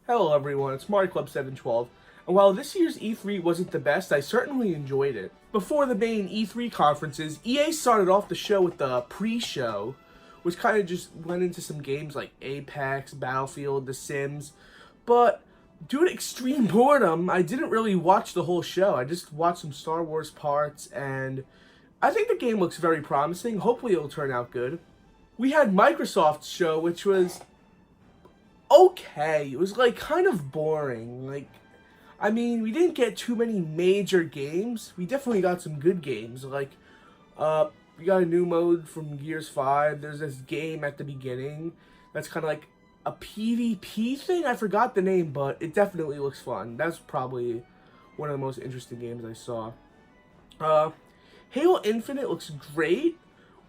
Hello everyone, it's mc712, and while this year's E3 wasn't the best, I certainly enjoyed it. Before the main E3 conferences, EA started off the show with the pre-show, which kind of just went into some games like Apex, Battlefield, The Sims, but due to extreme boredom, I didn't really watch the whole show. I just watched some Star Wars parts, and I think the game looks very promising. Hopefully it'll turn out good. We had Microsoft's show, which was okay. It was like kind of boring. I mean, we didn't get too many major games. We definitely got some good games. We got a new mode from Gears 5. There's this game at the beginning that's kind of like a PvP thing. I forgot the name, but it definitely looks fun. That's probably one of the most interesting games I saw. Halo Infinite looks great.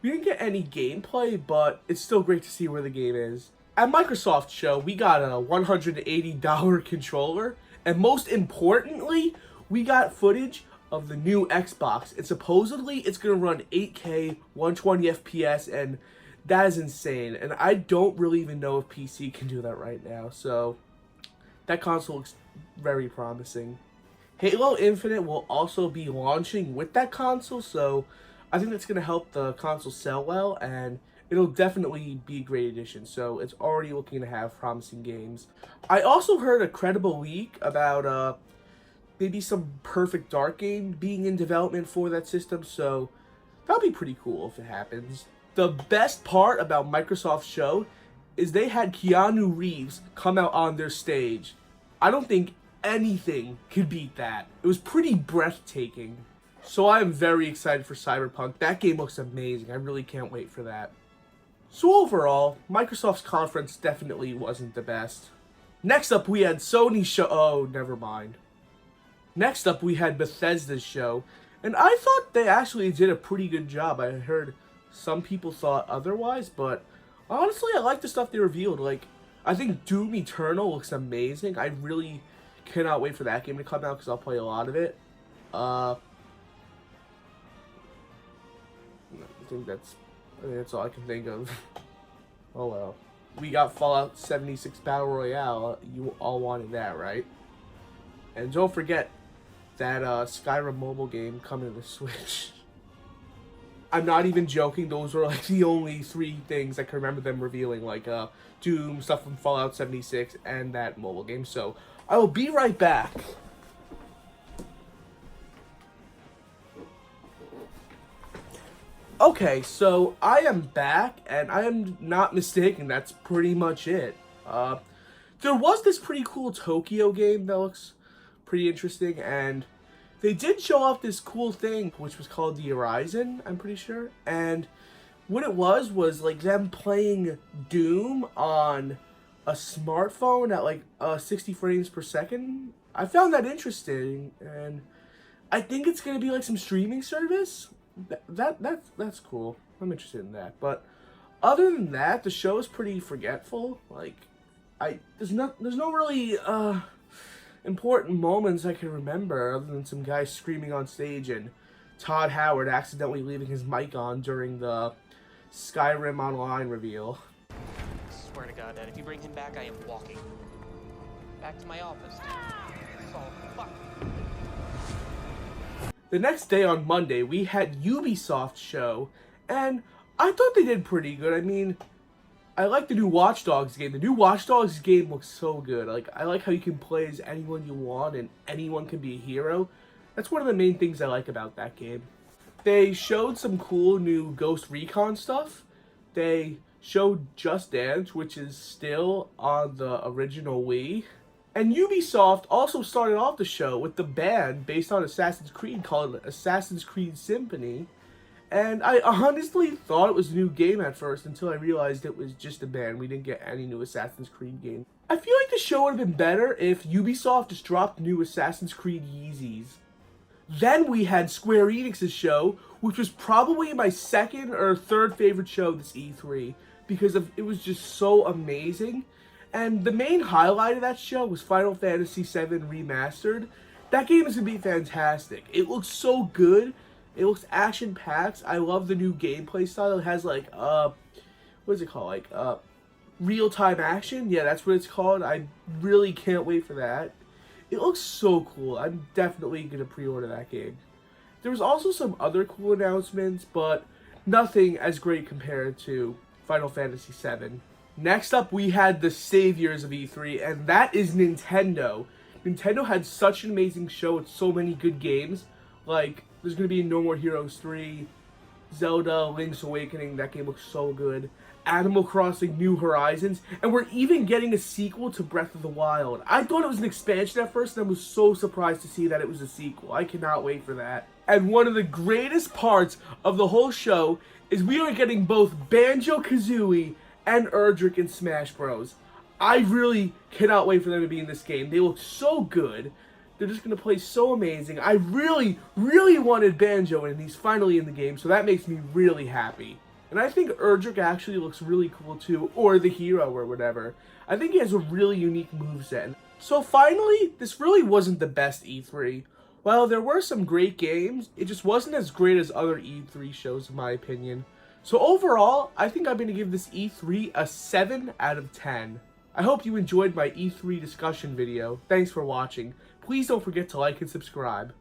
We didn't get any gameplay, but it's still great to see where the game is. At Microsoft's show, we got a $180 controller, and most importantly, we got footage of the new Xbox. And supposedly, it's going to run 8K, 120 FPS, and that is insane. And I don't really even know if PC can do that right now, so that console looks very promising. Halo Infinite will also be launching with that console, so I think that's going to help the console sell well, and it'll definitely be a great addition. So it's already looking to have promising games. I also heard a credible leak about maybe some Perfect Dark game being in development for that system, so that'll be pretty cool if it happens. The best part about Microsoft's show is they had Keanu Reeves come out on their stage. I don't think anything could beat that. It was pretty breathtaking. So I am very excited for Cyberpunk. That game looks amazing. I really can't wait for that. So overall, Microsoft's conference definitely wasn't the best. Next up, we had Sony's show. Oh, never mind. Next up, we had Bethesda's show. And I thought they actually did a pretty good job. I heard some people thought otherwise, but honestly, I like the stuff they revealed. I think Doom Eternal looks amazing. I really cannot wait for that game to come out because I'll play a lot of it. I think that's all I can think of. Oh well. We got Fallout 76 Battle Royale. You all wanted that, right? And don't forget that Skyrim mobile game coming to the Switch. I'm not even joking. Those were like the only three things I can remember them revealing. Doom, stuff from Fallout 76, and that mobile game. So I will be right back. Okay, so I am back, and I am not mistaken. That's pretty much it. There was this pretty cool Tokyo game that looks pretty interesting, and they did show off this cool thing, which was called the Horizon, I'm pretty sure. And what it was like them playing Doom on a smartphone at 60 frames per second. I found that interesting, and I think it's gonna be like some streaming service. That's cool. I'm interested in that. But other than that, the show is pretty forgetful. There's no really important moments I can remember other than some guy screaming on stage and Todd Howard accidentally leaving his mic on during the Skyrim Online reveal. I swear to God, Dad, if you bring him back, I am walking back to my office. Oh, fuck. The next day on Monday, we had Ubisoft's show, and I thought they did pretty good. I mean, I like the new Watch Dogs game. The new Watch Dogs game looks so good. I like how you can play as anyone you want, and anyone can be a hero. That's one of the main things I like about that game. They showed some cool new Ghost Recon stuff. They showed Just Dance, which is still on the original Wii. And Ubisoft also started off the show with the band based on Assassin's Creed called Assassin's Creed Symphony. And I honestly thought it was a new game at first until I realized it was just a band. We didn't get any new Assassin's Creed game. I feel like the show would have been better if Ubisoft just dropped new Assassin's Creed Yeezys. Then we had Square Enix's show, which was probably my second or third favorite show this E3 because it was just so amazing. And the main highlight of that show was Final Fantasy VII Remastered. That game is going to be fantastic. It looks so good. It looks action-packed. I love the new gameplay style. It has what is it called? real-time action. Yeah, that's what it's called. I really can't wait for that. It looks so cool. I'm definitely going to pre-order that game. There was also some other cool announcements, but nothing as great compared to Final Fantasy VII. Next up, we had the saviors of E3, and that is Nintendo. Nintendo had such an amazing show with so many good games. Like, there's going to be No More Heroes 3, Zelda, Link's Awakening, that game looks so good. Animal Crossing New Horizons, and we're even getting a sequel to Breath of the Wild. I thought it was an expansion at first, and I was so surprised to see that it was a sequel. I cannot wait for that. And one of the greatest parts of the whole show is we are getting both Banjo-Kazooie and Erdrick in Smash Bros. I really cannot wait for them to be in this game. They look so good. They're just going to play so amazing. I really, really wanted Banjo, and he's finally in the game, so that makes me really happy. And I think Erdrick actually looks really cool too, or the hero or whatever. I think he has a really unique moveset. So finally, this really wasn't the best E3. While there were some great games, it just wasn't as great as other E3 shows in my opinion. So overall, I think I'm going to give this E3 a 7 out of 10. I hope you enjoyed my E3 discussion video. Thanks for watching. Please don't forget to like and subscribe.